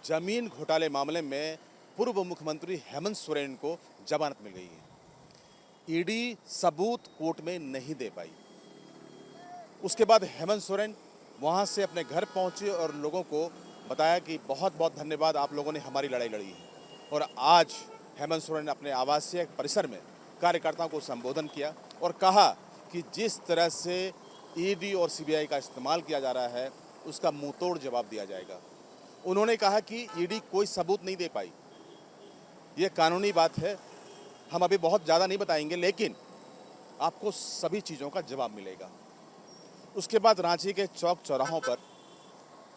जमीन घोटाले मामले में पूर्व मुख्यमंत्री हेमंत सोरेन को जमानत मिल गई है। ईडी सबूत कोर्ट में नहीं दे पाई। उसके बाद हेमंत सोरेन वहां से अपने घर पहुंचे और लोगों को बताया कि बहुत बहुत धन्यवाद, आप लोगों ने हमारी लड़ाई लड़ी है। और आज हेमंत सोरेन ने अपने आवासीय परिसर में कार्यकर्ताओं को संबोधन किया और कहा कि जिस तरह से ईडी और सीबीआई का इस्तेमाल किया जा रहा है उसका मुंहतोड़ जवाब दिया जाएगा। उन्होंने कहा कि ईडी कोई सबूत नहीं दे पाई, ये कानूनी बात है, हम अभी बहुत ज़्यादा नहीं बताएंगे, लेकिन आपको सभी चीज़ों का जवाब मिलेगा। उसके बाद रांची के चौक चौराहों पर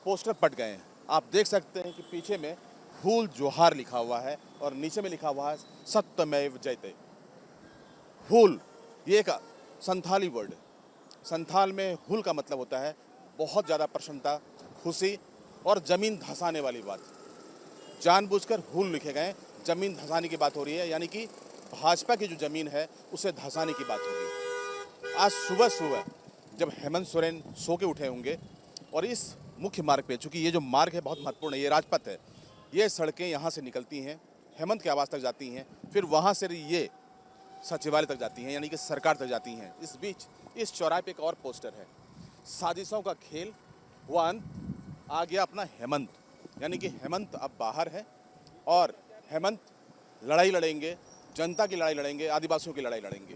पोस्टर पट गए हैं। आप देख सकते हैं कि पीछे में हुल जोहार लिखा हुआ है और नीचे में लिखा हुआ है सत्यमेव जयते। हुल ये एक संथाली वर्ड है। संथाल में हुल का मतलब होता है बहुत ज़्यादा प्रसन्नता, खुशी और ज़मीन धंसाने वाली बात। जानबूझकर हुल लिखे गए, ज़मीन धंसाने की बात हो रही है, यानी कि भाजपा की जो ज़मीन है उसे धंसाने की बात हो रही है। आज सुबह सुबह जब हेमंत सोरेन सो के उठे होंगे और इस मुख्य मार्ग पे, चूँकि ये जो मार्ग है बहुत महत्वपूर्ण है, ये राजपथ है, ये सड़कें यहाँ से निकलती हैं, हेमंत के आवास तक जाती हैं, फिर वहाँ से ये सचिवालय तक जाती हैं, यानी कि सरकार तक जाती हैं। इस बीच इस चौराहे पे एक और पोस्टर है, साजिशों का खेल हुआ अंत, आ गया अपना हेमंत, यानी कि हेमंत अब बाहर है और हेमंत लड़ाई लड़ेंगे, जनता की लड़ाई लड़ेंगे, आदिवासियों की लड़ाई लड़ेंगे।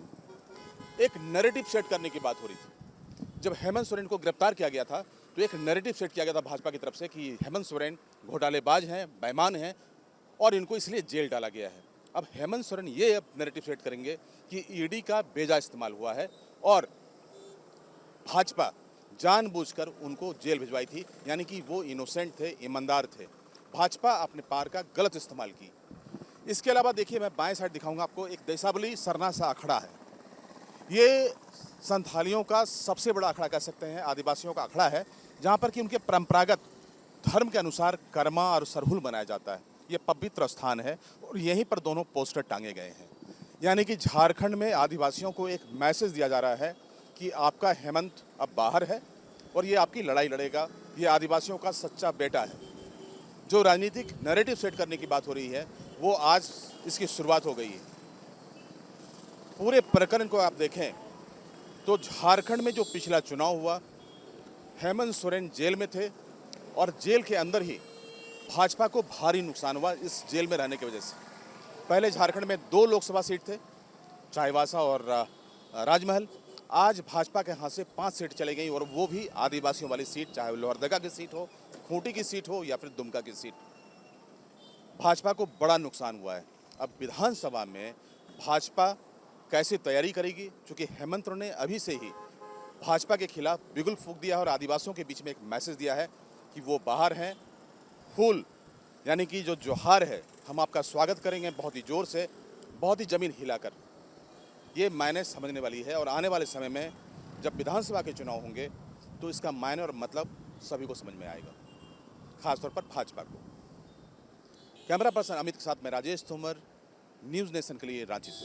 एक नैरेटिव सेट करने की बात हो रही थी। जब हेमंत सोरेन को गिरफ्तार किया गया था तो एक नैरेटिव सेट किया गया था भाजपा की तरफ से कि हेमंत सोरेन घोटालेबाज हैं, बेईमान हैं और इनको इसलिए जेल डाला गया है। अब हेमंत सोरेन ये नैरेटिव सेट करेंगे कि ईडी का बेजा इस्तेमाल हुआ है और भाजपा जानबूझकर उनको जेल भिजवाई थी, यानी कि वो इनोसेंट थे, ईमानदार थे। भाजपा अपने पार का गलत इस्तेमाल की। इसके अलावा देखिए, मैं बाएं साइड दिखाऊंगा आपको, एक देसावली सरना सा अखड़ा है। ये संथालियों का सबसे बड़ा अखड़ा कह सकते हैं, आदिवासियों का अखड़ा है, जहाँ पर कि उनके परंपरागत धर्म के अनुसार कर्मा और सरहुल बनाया जाता है। ये पवित्र स्थान है और यहीं पर दोनों पोस्टर टांगे गए हैं, यानी कि झारखंड में आदिवासियों को एक मैसेज दिया जा रहा है कि आपका हेमंत अब बाहर है और ये आपकी लड़ाई लड़ेगा, ये आदिवासियों का सच्चा बेटा है। जो राजनीतिक नैरेटिव सेट करने की बात हो रही है वो आज इसकी शुरुआत हो गई है। पूरे प्रकरण को आप देखें तो झारखंड में जो पिछला चुनाव हुआ, हेमंत सोरेन जेल में थे और जेल के अंदर ही भाजपा को भारी नुकसान हुआ इस जेल में रहने की वजह से। पहले झारखंड में 2 लोकसभा सीट थे, चाईबासा और राजमहल। आज भाजपा के हाथ से 5 सीट चली गई और वो भी आदिवासियों वाली सीट, चाहे लोहरदगा की सीट हो, खूंटी की सीट हो या फिर दुमका की सीट। भाजपा को बड़ा नुकसान हुआ है। अब विधानसभा में भाजपा कैसे तैयारी करेगी, क्योंकि हेमंत ने अभी से ही भाजपा के खिलाफ बिगुल फूंक दिया है और आदिवासियों के बीच में एक मैसेज दिया है कि वो बाहर हैं। फूल यानी कि जो जोहार है, हम आपका स्वागत करेंगे बहुत ही जोर से, बहुत ही ज़मीन हिलाकर। ये मायने समझने वाली है और आने वाले समय में जब विधानसभा के चुनाव होंगे तो इसका मायने और मतलब सभी को समझ में आएगा, खासतौर पर भाजपा को। कैमरा पर्सन अमित के साथ मैं राजेश तोमर, न्यूज़ नेशन के लिए रांची से।